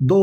2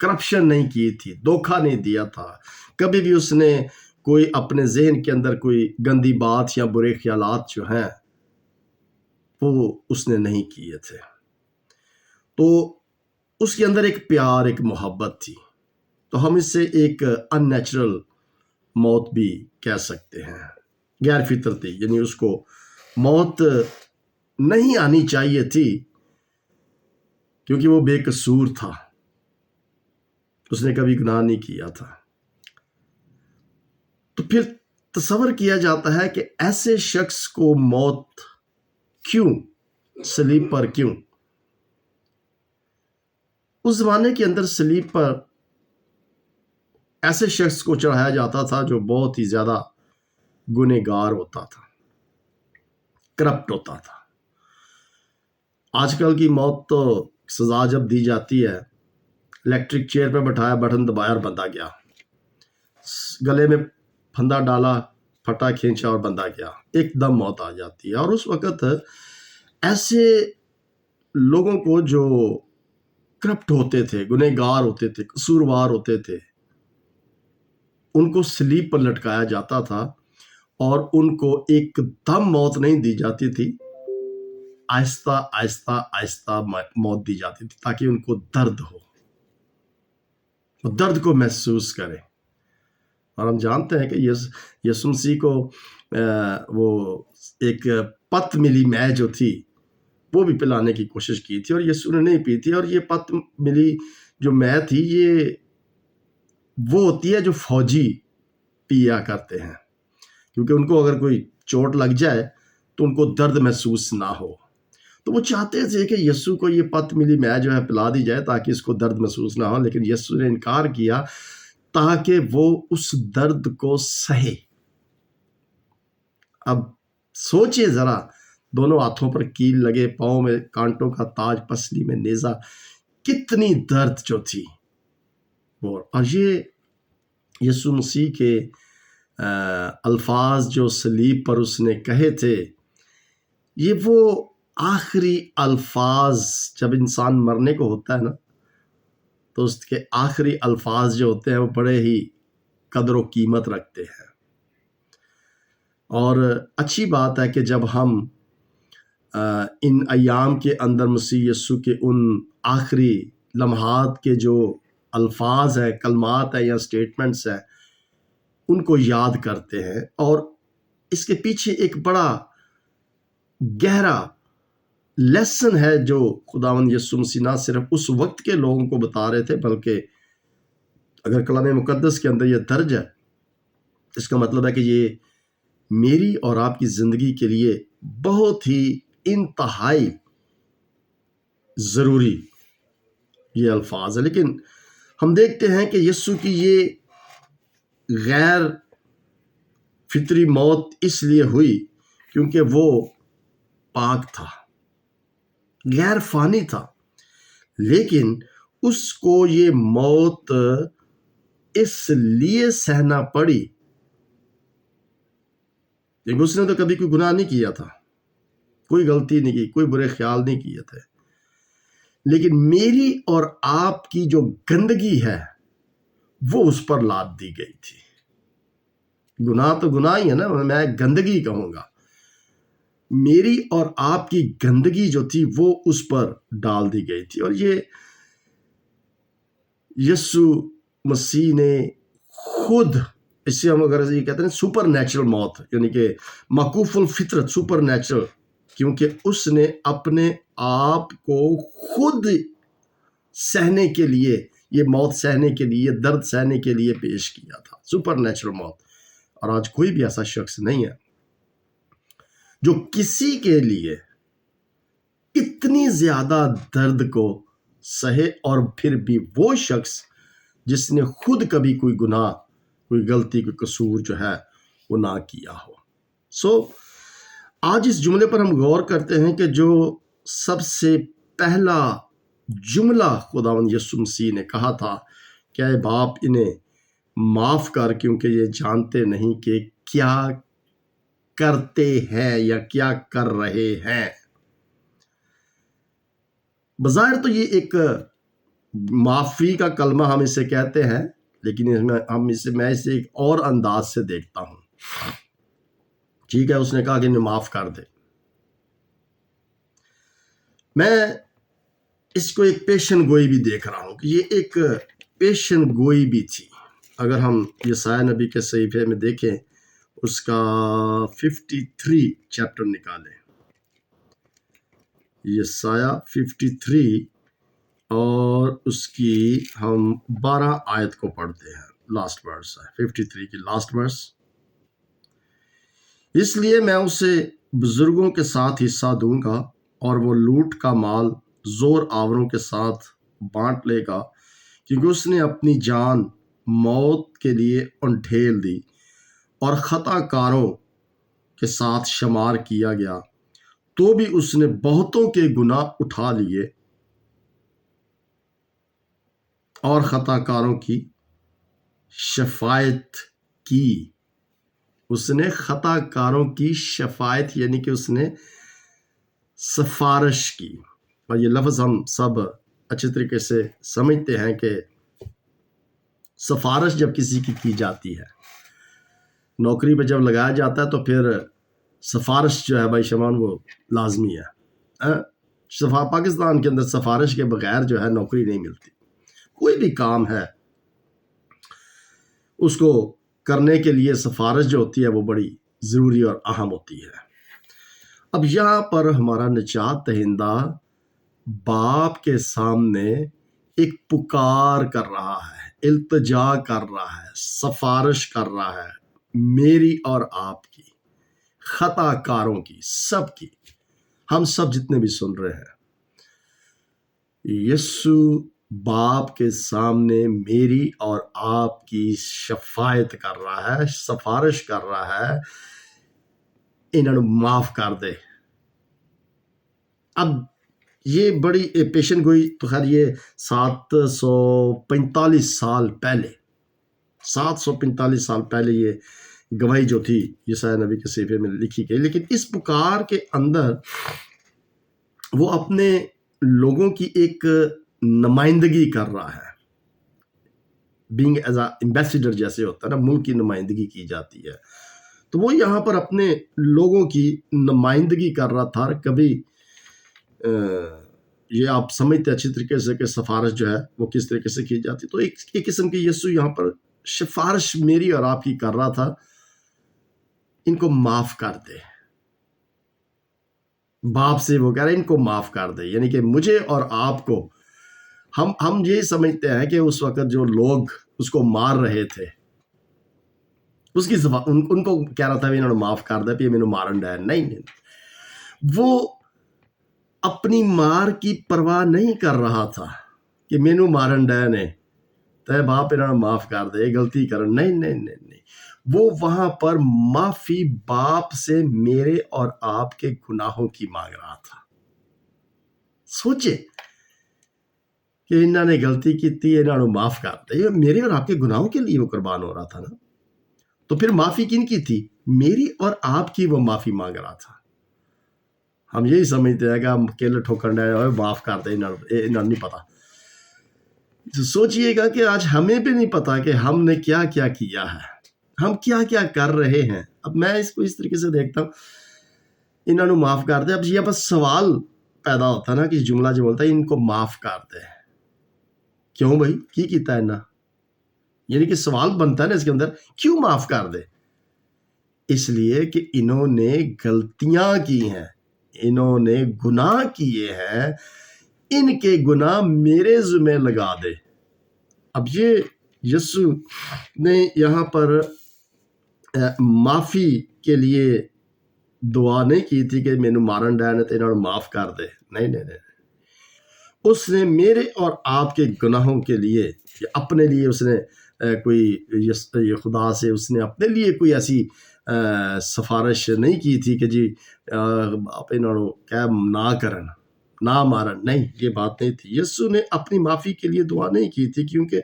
corruption نہیں کی تھی، دھوکہ نہیں دیا تھا، کبھی بھی اس نے کوئی اپنے ذہن کے اندر کوئی گندی بات یا برے خیالات جو ہیں وہ اس نے نہیں کیے تھے. تو اس کے اندر ایک پیار، ایک محبت تھی. تو ہم اس سے ایک ان نیچرل موت بھی کہہ سکتے ہیں، غیر فطرتی، یعنی اس کو موت نہیں آنی چاہیے تھی کیونکہ وہ بے قصور تھا، اس نے کبھی گناہ نہیں کیا تھا. تو پھر تصور کیا جاتا ہے کہ ایسے شخص کو موت کیوں، صلیب پر کیوں؟ اس زمانے کے اندر صلیب پر ایسے شخص کو چڑھایا جاتا تھا جو بہت ہی زیادہ گنہگار ہوتا تھا، کرپٹ ہوتا تھا. آج کل کی موت تو سزا جب دی جاتی ہے، الیکٹرک چیئر پہ بٹھایا، بٹن دبایا اور بندہ گیا، گلے میں پھندا ڈالا، پھٹا کھینچا اور بندہ گیا، ایک دم موت آ جاتی ہے. اور اس وقت ایسے لوگوں کو جو کرپٹ ہوتے تھے، گنہگار ہوتے تھے، قصوروار ہوتے تھے، ان کو صلیب پر لٹکایا جاتا تھا اور ان کو ایک دم موت نہیں دی جاتی تھی، آہستہ آہستہ آہستہ موت دی جاتی تھی تاکہ ان کو درد ہو، وہ درد کو محسوس کریں. اور ہم جانتے ہیں کہ یسوع مسیح کو وہ ایک پت ملی مے جو تھی وہ بھی پلانے کی کوشش کی تھی اور یسوع نے نہیں پی تھی. اور یہ پت ملی جو مے تھی یہ وہ ہوتی ہے جو فوجی پیا کرتے ہیں، کیونکہ ان کو اگر کوئی چوٹ لگ جائے تو ان کو درد محسوس نہ ہو. تو وہ چاہتے تھے کہ یسوع کو یہ پت ملی مے جو ہے پلا دی جائے تاکہ اس کو درد محسوس نہ ہو، لیکن یسوع نے انکار کیا تاکہ وہ اس درد کو سہے. اب سوچئے ذرا، دونوں ہاتھوں پر کیل لگے، پاؤں میں کانٹوں کا تاج، پسلی میں نیزہ، کتنی درد جو تھی. اور یہ یسوع مسیح کے الفاظ جو صلیب پر اس نے کہے تھے، یہ وہ آخری الفاظ، جب انسان مرنے کو ہوتا ہے نا تو اس کے آخری الفاظ جو ہوتے ہیں وہ بڑے ہی قدر و قیمت رکھتے ہیں. اور اچھی بات ہے کہ جب ہم ان ایام کے اندر مسیح یسوع کے ان آخری لمحات کے جو الفاظ ہیں، کلمات ہیں یا سٹیٹمنٹس ہیں، ان کو یاد کرتے ہیں. اور اس کے پیچھے ایک بڑا گہرا لیسن ہے جو خداوند یسوع مسیح نہ صرف اس وقت کے لوگوں کو بتا رہے تھے، بلکہ اگر کلام مقدس کے اندر یہ درج ہے، اس کا مطلب ہے کہ یہ میری اور آپ کی زندگی کے لیے بہت ہی انتہائی ضروری یہ الفاظ ہے. لیکن ہم دیکھتے ہیں کہ یسوع کی یہ غیر فطری موت اس لیے ہوئی کیونکہ وہ پاک تھا، غیر فانی تھا، لیکن اس کو یہ موت اس لیے سہنا پڑی کیونکہ اس نے تو کبھی کوئی گناہ نہیں کیا تھا، کوئی غلطی نہیں کی، کوئی برے خیال نہیں کیے تھے، لیکن میری اور آپ کی جو گندگی ہے وہ اس پر لاد دی گئی تھی. گناہ تو گناہ ہی ہے نا، میں گندگی کہوں گا. میری اور آپ کی گندگی جو تھی وہ اس پر ڈال دی گئی تھی. اور یہ یسوع مسیح نے خود، اس سے ہم اگر یہ کہتے ہیں سپر نیچرل موت، یعنی کہ موقوف الفطرت، سپر نیچرل، کیونکہ اس نے اپنے آپ کو خود سہنے کے لیے، یہ موت سہنے کے لیے، درد سہنے کے لیے پیش کیا تھا، سپر نیچرل موت. اور آج کوئی بھی ایسا شخص نہیں ہے جو کسی کے لیے اتنی زیادہ درد کو سہے، اور پھر بھی وہ شخص جس نے خود کبھی کوئی گناہ، کوئی غلطی، کوئی قصور جو ہے وہ نہ کیا ہو. آج اس جملے پر ہم غور کرتے ہیں کہ جو سب سے پہلا جملہ خداوند یسوع مسیح نے کہا تھا کہ اے باپ انہیں معاف کر کیونکہ یہ جانتے نہیں کہ کیا کرتے ہیں یا کیا کر رہے ہیں. بظاہر تو یہ ایک معافی کا کلمہ ہم اسے کہتے ہیں، لیکن میں اسے ایک اور انداز سے دیکھتا ہوں. ٹھیک ہے، اس نے کہا کہ انہیں معاف کر دے. میں اس کو ایک پیشن گوئی بھی دیکھ رہا ہوں کہ یہ ایک پیشن گوئی بھی تھی. اگر ہم یسایہ نبی کے صحیفے میں دیکھیں، اس کا 53 چیپٹر نکالیں. یسایہ 53 اور اس کی ہم 12 آیت کو پڑھتے ہیں. لاسٹ ورس ہے 53 کی لاسٹ ورس. اس لیے میں اسے بزرگوں کے ساتھ حصہ دوں گا اور وہ لوٹ کا مال زور آوروں کے ساتھ بانٹ لے گا، کیونکہ اس نے اپنی جان موت کے لیے انڈھیل دی اور خطا کاروں کے ساتھ شمار کیا گیا، تو بھی اس نے بہتوں کے گناہ اٹھا لیے اور خطا کاروں کی شفاعت کی. اس نے خطا کاروں کی شفاعت یعنی کہ اس نے سفارش کی. اور یہ لفظ ہم سب اچھے طریقے سے سمجھتے ہیں کہ سفارش جب کسی کی جاتی ہے، نوکری پہ جب لگایا جاتا ہے تو پھر سفارش جو ہے بھائی شمان وہ لازمی ہے. پاکستان کے اندر سفارش کے بغیر جو ہے نوکری نہیں ملتی. کوئی بھی کام ہے اس کو کرنے کے لیے سفارش جو ہوتی ہے وہ بڑی ضروری اور اہم ہوتی ہے. اب یہاں پر ہمارا نجات دہندہ باپ کے سامنے ایک پکار کر رہا ہے، التجا کر رہا ہے، سفارش کر رہا ہے، میری اور آپ کی، خطا کاروں کی، سب کی. ہم سب جتنے بھی سن رہے ہیں، یسو باپ کے سامنے میری اور آپ کی شفاعت کر رہا ہے، سفارش کر رہا ہے، انہوں معاف کر دے. اب یہ بڑی پیشن گوئی تو خیر یہ 745 سال پہلے یہ گواہی جو تھی یسایہ نبی کے صحیفے میں لکھی گئی. لیکن اس پکار کے اندر وہ اپنے لوگوں کی ایک نمائندگی کر رہا ہے. بینگ ایز اے ایمبیسیڈر جیسے ہوتا ہے نا، ملک کی نمائندگی کی جاتی ہے، تو وہ یہاں پر اپنے لوگوں کی نمائندگی کر رہا تھا. کبھی یہ آپ سمجھتے اچھی طریقے سے کہ سفارش جو ہے وہ کس طریقے سے کی جاتی. تو ایک قسم کی یسوع یہاں پر سفارش میری اور آپ کی کر رہا تھا، ان کو معاف کر دے. باپ سے وہ کہہ رہے ان کو معاف کر دے، یعنی کہ مجھے اور آپ کو، ہم یہی سمجھتے ہیں کہ اس وقت جو لوگ اس کو مار رہے تھے اس کی ان کو کہہ رہا تھا انہوں نے معاف کر دے، پھر مینوں مارن ڈے. نہیں، وہ اپنی مار کی پرواہ نہیں کر رہا تھا کہ مینوں مارن ڈے نے تے باپ انہوں نے معاف کر دے، غلطی کرن. نہیں، وہ وہاں پر معافی باپ سے میرے اور آپ کے گناہوں کی مانگ رہا تھا. سوچے کہ انہوں نے غلطی کی تھی، انہوں نے معاف کر دے. میرے اور آپ کے گناہوں کے لیے وہ قربان ہو رہا تھا نا. تو پھر معافی کن کی تھی؟ میری اور آپ کی وہ معافی مانگ رہا تھا. ہم یہی سمجھتے ہیں کہ ہم کیل ٹھوکر ڈے معاف کر دے، انہوں نہیں پتا. سوچئے گا کہ آج ہمیں بھی نہیں پتا کہ ہم نے کیا کیا ہے، ہم کیا کر رہے ہیں. اب میں اس کو اس طریقے سے دیکھتا ہوں، انہوں نے معاف کر دے. اب یہ بس سوال پیدا ہوتا ہے نا کہ جملہ جو بولتا ہے ان کو معاف کر دے. کیوں بھائی کی کیتا ہے نا؟ یعنی کہ سوال بنتا ہے نا اس کے اندر، کیوں معاف کر دے؟ اس لیے کہ انہوں نے غلطیاں کی ہیں، انہوں نے گناہ کیے ہیں، ان کے گناہ میرے ذمہ لگا دے. اب یہ یسوع نے یہاں پر معافی کے لیے دعا نہیں کی تھی کہ مینوں مارن ڈے نے تے انہوں نے معاف کر دے. نہیں، اس نے میرے اور آپ کے گناہوں کے لیے اپنے لیے اس نے کوئی خدا سے اس نے اپنے لیے کوئی ایسی سفارش نہیں کی تھی کہ جی آپ انہوں کیا نہ کرن، نہ مارن. نہیں، یہ بات نہیں تھی. یسوع نے اپنی معافی کے لیے دعا نہیں کی تھی کیونکہ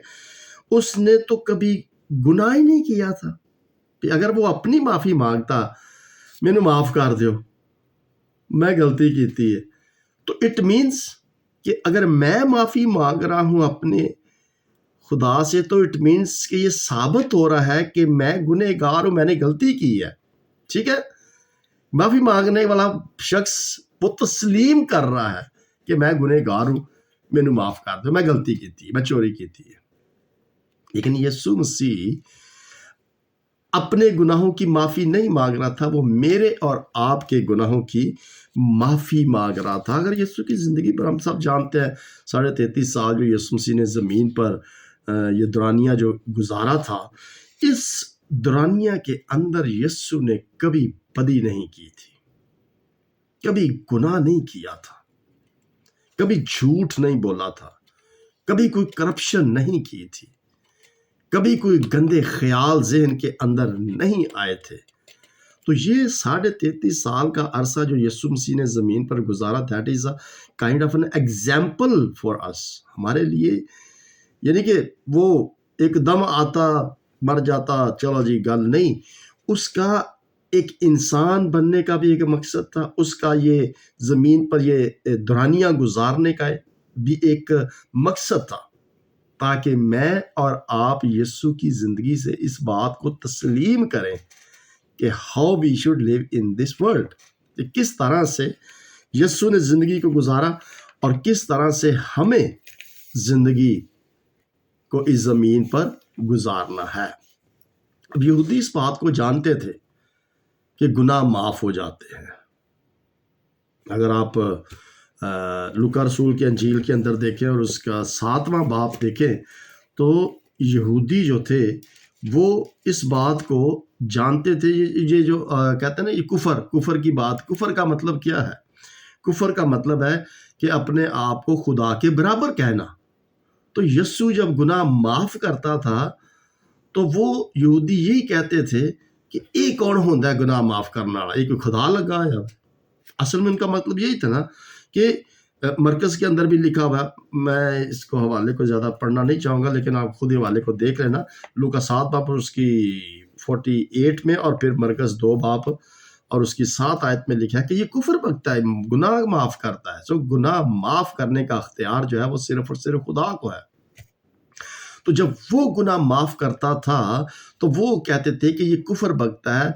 اس نے تو کبھی گناہ ہی نہیں کیا تھا. اگر وہ اپنی معافی مانگتا، مینوں معاف کر دیو، میں غلطی کیتی ہے، تو اٹ مینس کہ اگر میں معافی مانگ رہا ہوں اپنے خدا سے تو اٹ مینس کہ یہ ثابت ہو رہا ہے کہ میں گنہگار ہوں، میں نے غلطی کی ہے. ٹھیک ہے، معافی مانگنے والا شخص وہ تسلیم کر رہا ہے کہ میں گنہگار ہوں، مینوں معاف کر دو، میں غلطی کی تھی، میں چوری کی تھی. لیکن یسوع مسیح اپنے گناہوں کی معافی نہیں مانگ رہا تھا، وہ میرے اور آپ کے گناہوں کی معافی مانگ رہا تھا. اگر یسوع کی زندگی پر ہم سب جانتے ہیں 33.5 سال جو یسوع مسیح نے زمین پر یہ دورانیہ جو گزارا تھا، اس دورانیہ کے اندر یسوع نے کبھی بدی نہیں کی تھی، کبھی گناہ نہیں کیا تھا، کبھی جھوٹ نہیں بولا تھا، کبھی کوئی کرپشن نہیں کی تھی، کبھی کوئی گندے خیال ذہن کے اندر نہیں آئے تھے. تو یہ 33.5 سال کا عرصہ جو یسوع مسیح نے زمین پر گزارا، that is a kind of an example for us, ہمارے لیے. یعنی کہ وہ ایک دم آتا مر جاتا چلو جی گل نہیں، اس کا ایک انسان بننے کا بھی ایک مقصد تھا، اس کا یہ زمین پر یہ دورانیہ گزارنے کا بھی ایک مقصد تھا، تاکہ میں اور آپ یسوع کی زندگی سے اس بات کو تسلیم کریں کہ how we should live in this world, کہ کس طرح سے یسوع نے زندگی کو گزارا اور کس طرح سے ہمیں زندگی کو اس زمین پر گزارنا ہے. اب یہودی اس بات کو جانتے تھے کہ گناہ معاف ہو جاتے ہیں. اگر آپ لوکا رسول کی انجیل کے اندر دیکھیں اور اس کا 7واں باب دیکھیں تو یہودی جو تھے وہ اس بات کو جانتے تھے. یہ جو کہتے ہیں نا یہ کفر کی بات، کفر کا مطلب کیا ہے؟ کفر کا مطلب ہے کہ اپنے آپ کو خدا کے برابر کہنا. تو یسوع جب گناہ معاف کرتا تھا تو وہ یہودی یہی کہتے تھے کہ یہ کون ہوتا ہے گناہ معاف کرنا والا، یہ کوئی خدا لگا ہے؟ اصل میں ان کا مطلب یہی تھا نا کہ مرکز کے اندر بھی لکھا ہوا، میں اس کو حوالے کو زیادہ پڑھنا نہیں چاہوں گا لیکن آپ خود حوالے کو دیکھ لینا. لوکا 7 باب اس کی 48 میں اور پھر مرکز 2 باب اور اس کی 7 آیت میں لکھا ہے کہ یہ کفر بکتا ہے، گناہ معاف کرتا ہے. سو گناہ معاف کرنے کا اختیار جو ہے وہ صرف اور صرف خدا کو ہے. تو جب وہ گناہ معاف کرتا تھا تو وہ کہتے تھے کہ یہ کفر بکتا ہے،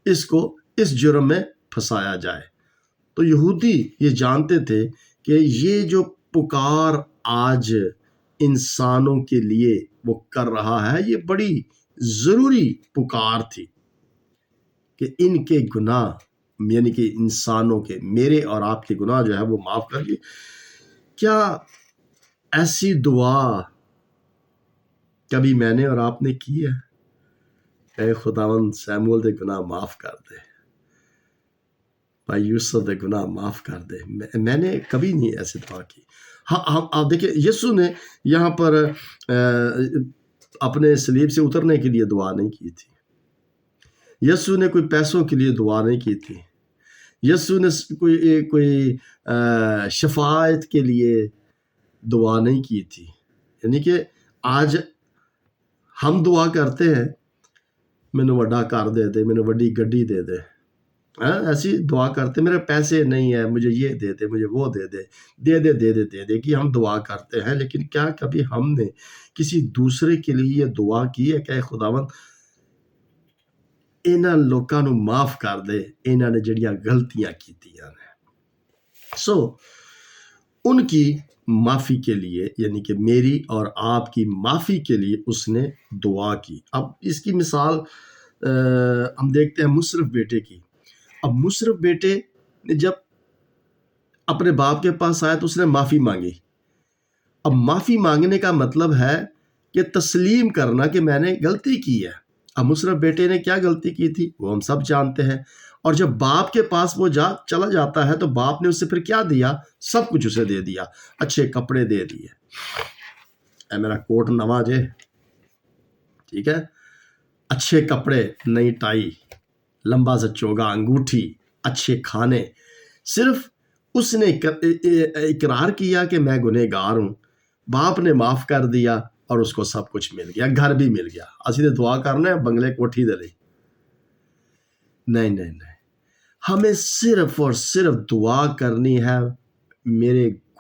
اس کو اس جرم میں پھنسایا جائے. تو یہودی یہ جانتے تھے کہ یہ جو پکار آج انسانوں کے لیے وہ کر رہا ہے یہ بڑی ضروری پکار تھی کہ ان کے گناہ، یعنی کہ انسانوں کے، میرے اور آپ کے گناہ جو ہے وہ معاف کر دیے. کیا ایسی دعا کبھی میں نے اور آپ نے کی ہے؟ اے خداوند سیمول دے گناہ معاف کر دے، بھائی یوسف دے گناہ معاف کر دے. میں نے کبھی نہیں ایسی دعا کی. ہاں آپ دیکھیں یسوع نے یہاں پر اپنے صلیب سے اترنے کے لیے دعا نہیں کی تھی. یسوع نے کوئی پیسوں کے لیے دعا نہیں کی تھی. یسوع نے کوئی شفاعت کے لیے دعا نہیں کی تھی. یعنی کہ آج ہم دعا کرتے ہیں مینوں وڈا گھر دے دے، مینوں وڈی گڈی دے دے، ایسی دعا کرتے میرے پیسے نہیں ہیں مجھے یہ دے دے، مجھے وہ دے دے، دے دے دے دے دے دے کہ ہم دعا کرتے ہیں. لیکن کیا کبھی ہم نے کسی دوسرے کے لیے یہ دعا کی ہے کہ اے خداوند انہاں لوکاں نوں معاف کر دے انہاں نے جڑیاں غلطیاں کیتیاں نے. سو ان کی معافی کے لیے، یعنی کہ میری اور آپ کی معافی کے لیے اس نے دعا کی. اب اس کی مثال ہم دیکھتے ہیں مصرف بیٹے کی. اب مصرف بیٹے نے جب اپنے باپ کے پاس آیا تو اس نے معافی مانگی. اب معافی مانگنے کا مطلب ہے کہ تسلیم کرنا کہ میں نے غلطی کی ہے. اب مصرف بیٹے نے کیا غلطی کی تھی وہ ہم سب جانتے ہیں. اور جب باپ کے پاس وہ چلا جاتا ہے تو باپ نے اسے پھر کیا دیا؟ سب کچھ اسے دے دیا. اچھے کپڑے دے دیے، اے میرا کوٹ نواں جے، ٹھیک ہے، اچھے کپڑے، نئی ٹائی، لمبا سا چوگا، انگوٹھی، اچھے کھانے. صرف اس نے اقرار کیا کہ میں گنہگار ہوں، باپ نے معاف کر دیا اور اس کو سب کچھ مل گیا، گھر بھی مل گیا. اسی نے دعا کرنا ہے بنگلے کوٹھی دے لئی. نہیں، ہمیں صرف اور صرف دعا کرنی ہے میرے